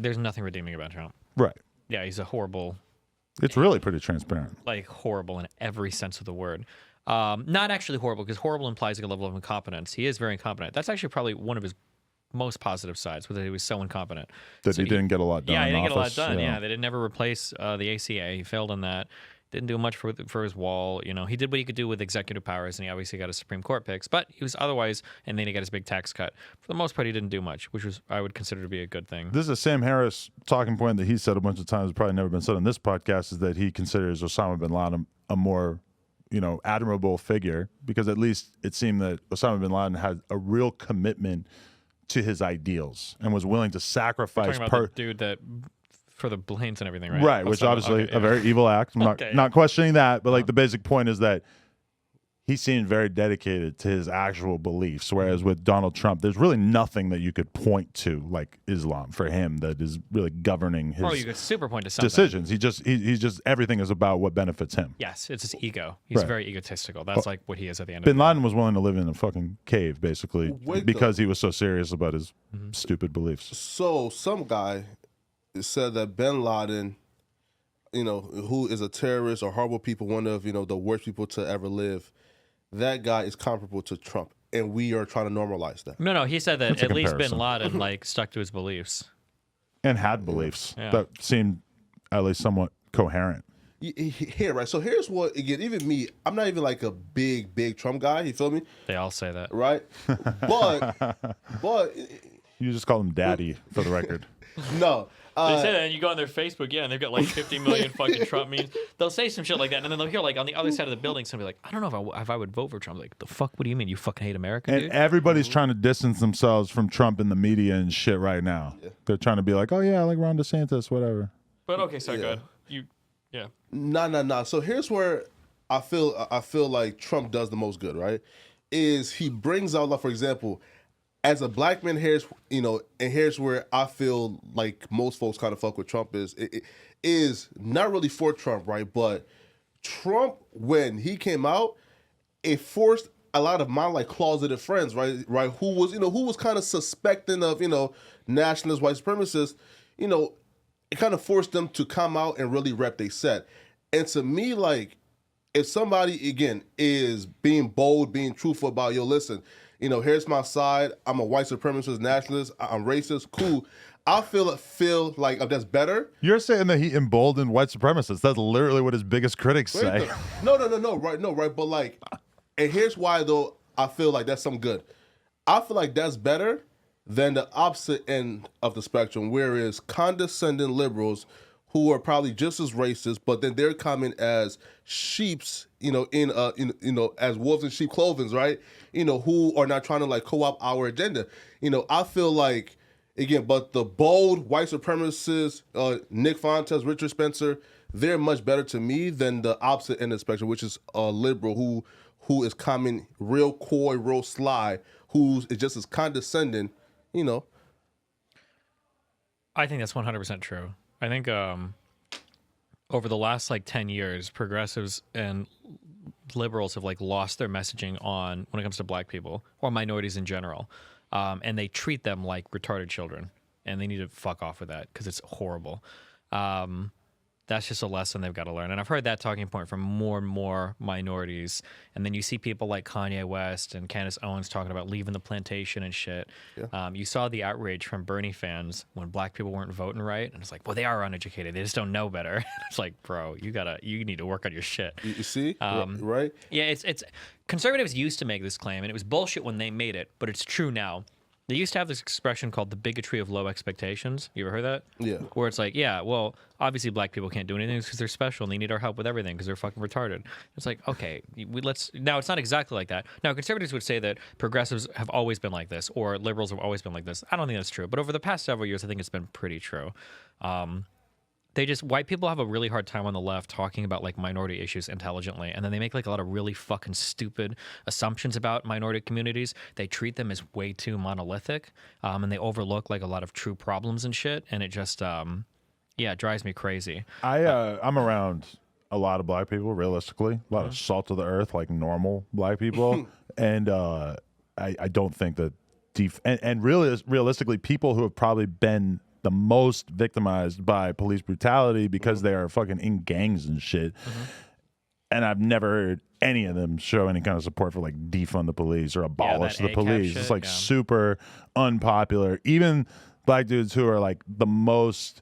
there's nothing redeeming about Trump. Right. Yeah, he's a horrible. It's really pretty transparent. Like horrible in every sense of the word. Not actually horrible, because horrible implies like a level of incompetence. He is very incompetent. That's actually probably one of his most positive sides, was that he was so incompetent. That he didn't get a lot done. Yeah, he in didn't get a lot office, done. Yeah, they didn't ever replace the ACA. He failed on that. Didn't do much for his wall. You know, he did what he could do with executive powers, and he obviously got his Supreme Court picks. But he was otherwise, and then he got his big tax cut. For the most part, he didn't do much, which was I would consider to be a good thing. This is a Sam Harris talking point that he said a bunch of times, probably never been said on this podcast, is that he considers Osama bin Laden a more, admirable figure, because at least it seemed that Osama bin Laden had a real commitment to his ideals and was willing to sacrifice. Talking about the dude that for the blames and everything, right? Right, which obviously a very evil act. I'm not questioning that, but like the basic point is that he seemed very dedicated to his actual beliefs. Whereas with Donald Trump, there's really nothing that you could point to, like Islam, for him that is really governing his you could super point to something. decisions. He's just everything is about what benefits him. Yes, it's his ego. He's very egotistical. That's like what he is at the end Bin of Laden was willing to live in a fucking cave, basically, because he was so serious about his stupid beliefs. So some guy said that Bin Laden, who is a terrorist or horrible people, one of the worst people to ever live, that guy is comparable to Trump, and we are trying to normalize that. No, he said that That's a at least Bin comparison. Laden stuck to his beliefs. And had beliefs Yeah. that seemed at least somewhat coherent. Here, right? So here's what, again, even me, I'm not even like a big Trump guy, you feel me? They all say that. Right? But You just call him daddy, for the record. no. They say that, and you go on their Facebook, and they've got like 50 million fucking Trump memes. They'll say some shit like that, and then they'll hear like on the other side of the building, somebody like, I don't know if I would vote for Trump. Like, the fuck? What do you mean? You fucking hate America, And dude? everybody's trying to distance themselves from Trump in the media and shit right now. Yeah. They're trying to be like, oh yeah, I like Ron DeSantis, whatever. But okay, sorry, Yeah. good. Yeah. Nah. So here's where I feel like Trump does the most good, right? Is he brings out, like, for example, as a black man, and here's where I feel like most folks kind of fuck with Trump is not really for Trump, right? But Trump, when he came out, it forced a lot of my like closeted friends, right, who was kind of suspecting of nationalist white supremacists, it kind of forced them to come out and really rep they set. And to me, like, if somebody again is being bold, being truthful about, listen, here's my side. I'm a white supremacist, nationalist. I'm racist. Cool. I feel like that's better. You're saying that he emboldened white supremacists. That's literally what his biggest critics say. No, right. But like, and here's why though. I feel like that's some good. I feel like that's better than the opposite end of the spectrum, whereas condescending liberals who are probably just as racist, but then they're coming as sheeps, as wolves in sheep clothing, right? Who are not trying to like co-opt our agenda. I feel like, again, but the bold white supremacists, Nick Fontes, Richard Spencer, they're much better to me than the opposite end of the spectrum, which is a liberal who is coming real coy, real sly, who is just as condescending, I think that's 100% true. I think over the last like 10 years, progressives and liberals have like lost their messaging on when it comes to black people or minorities in general, and they treat them like retarded children, and they need to fuck off with that because it's horrible. That's just a lesson they've got to learn. And I've heard that talking point from more and more minorities. And then you see people like Kanye West and Candace Owens talking about leaving the plantation and shit. Yeah. You saw the outrage from Bernie fans when black people weren't voting right. And it's like, well, they are uneducated. They just don't know better. It's like, bro, you need to work on your shit. You see? Right? Yeah, it's conservatives used to make this claim, and it was bullshit when they made it, but it's true now. They used to have this expression called the bigotry of low expectations. You ever heard that? Yeah. Where it's like, yeah, well, obviously black people can't do anything because they're special and they need our help with everything because they're fucking retarded. It's like, okay, now it's not exactly like that. Now, conservatives would say that progressives have always been like this or liberals have always been like this. I don't think that's true. But over the past several years, I think it's been pretty true. White people have a really hard time on the left talking about like minority issues intelligently, and then they make like a lot of really fucking stupid assumptions about minority communities. They treat them as way too monolithic, and they overlook like a lot of true problems and shit, and it just it drives me crazy. I'm around a lot of black people, realistically, a lot of salt of the earth, like normal black people, and I don't think that realistically, people who have probably been the most victimized by police brutality because they are fucking in gangs and shit. And I've never heard any of them show any kind of support for like defund the police or abolish the ACAB police. shit, It's like super unpopular. Even black dudes who are like the most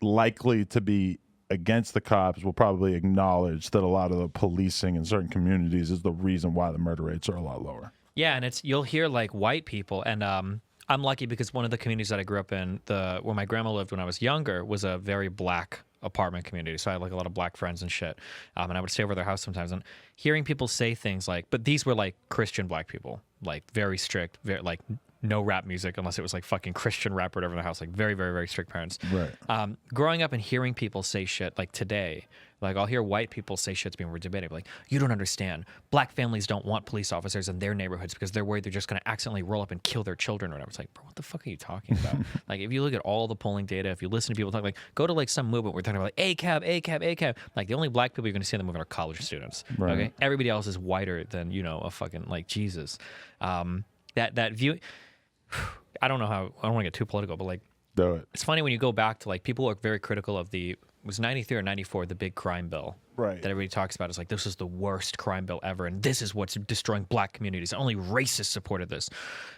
likely to be against the cops will probably acknowledge that a lot of the policing in certain communities is the reason why the murder rates are a lot lower. Yeah, and you'll hear like white people, and I'm lucky because one of the communities that I grew up in, where my grandma lived when I was younger, was a very black apartment community. So I had like a lot of black friends and shit, and I would stay over their house sometimes. And hearing people say things like, but these were like Christian black people, like very strict, very like no rap music unless it was like fucking Christian rap or whatever in the house, like very, very, very strict parents. Right. Growing up and hearing people say shit like today, like I'll hear white people say shit to me when we're debating, like, you don't understand. Black families don't want police officers in their neighborhoods because they're worried they're just going to accidentally roll up and kill their children or whatever. It's like, bro, what the fuck are you talking about? Like, if you look at all the polling data, if you listen to people talk, like, go to like some movement we're talking about, like ACAB. Like, the only black people you're going to see in the movement are college students. Right. Okay, everybody else is whiter than a fucking like Jesus. That view. I don't know how. I don't want to get too political, but like, Do it. it's funny when you go back to like people are very critical of it was 93 or 94, the big crime bill. Right. That everybody talks about is like, this is the worst crime bill ever, and this is what's destroying black communities. Only racists supported this.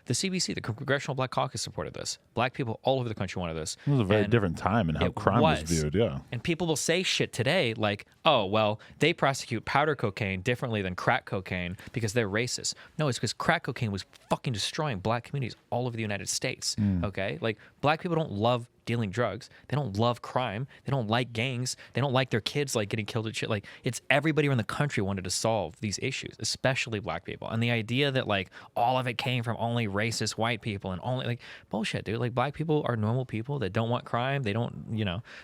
The CBC, the Congressional Black Caucus, supported this. Black people all over the country wanted this. It was a very different time in how crime was viewed, yeah. And people will say shit today like, oh, well, they prosecute powder cocaine differently than crack cocaine because they're racist. No, it's because crack cocaine was fucking destroying black communities all over the United States, okay? Like, black people don't love dealing drugs. They don't love crime. They don't like gangs. They don't like their kids like getting killed and shit. Like, it's everybody around the country wanted to solve these issues, especially black people. And the idea that like all of it came from only racist white people and only like bullshit, dude. Like, black people are normal people that don't want crime. They don't,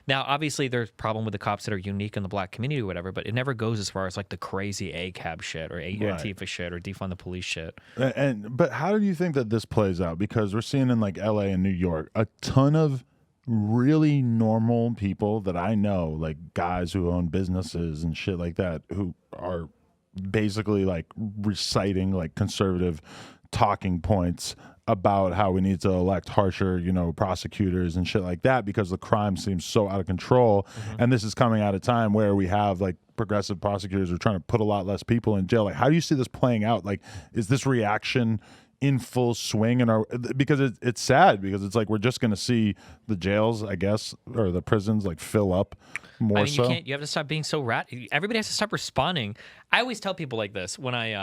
Now, obviously, there's problem with the cops that are unique in the black community or whatever, but it never goes as far as like the crazy ACAB shit or Antifa shit or defund the police shit. But how do you think that this plays out? Because we're seeing in like LA and New York a ton of really normal people that I know, like guys who own businesses and shit like that, who are basically like reciting like conservative talking points about how we need to elect harsher, prosecutors and shit like that because the crime seems so out of control. And this is coming at a time where we have like progressive prosecutors who are trying to put a lot less people in jail. Like, how do you see this playing out? Like, is this reaction in full swing because it's sad because it's like we're just going to see the jails, I guess, or the prisons like fill up more. I mean, you have to stop being so everybody has to stop responding. I always tell people like this when I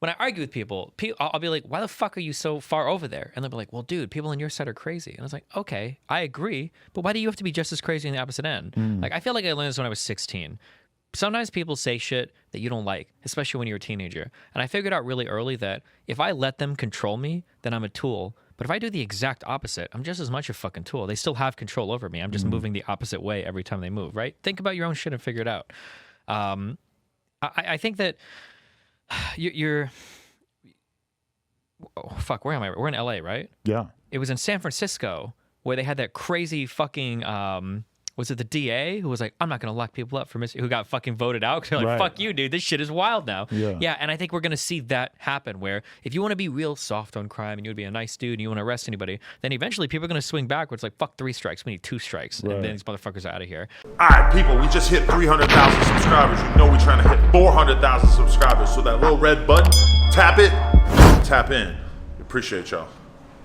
argue with people, I'll be like, why the fuck are you so far over there? And they'll be like, well, dude, people on your side are crazy. And I was like, okay, I agree, but why do you have to be just as crazy on the opposite end? Like, I feel like I learned this when I was 16. Sometimes people say shit that you don't like, especially when you're a teenager. And I figured out really early that if I let them control me, then I'm a tool. But if I do the exact opposite, I'm just as much a fucking tool. They still have control over me. I'm just moving the opposite way every time they move, right? Think about your own shit and figure it out. I think that you're oh, fuck, where am I? We're in LA, right? Yeah. It was in San Francisco where they had that crazy fucking was it the DA who was like, I'm not going to lock people up who got fucking voted out? Because they're like, fuck you, dude. This shit is wild now. Yeah, and I think we're going to see that happen where if you want to be real soft on crime and you would be a nice dude and you want to arrest anybody, then eventually people are going to swing backwards like, fuck 3 strikes. We need 2 strikes. And then these motherfuckers are out of here. All right, people, we just hit 300,000 subscribers. You know we're trying to hit 400,000 subscribers. So that little red button, tap it, tap in. Appreciate y'all.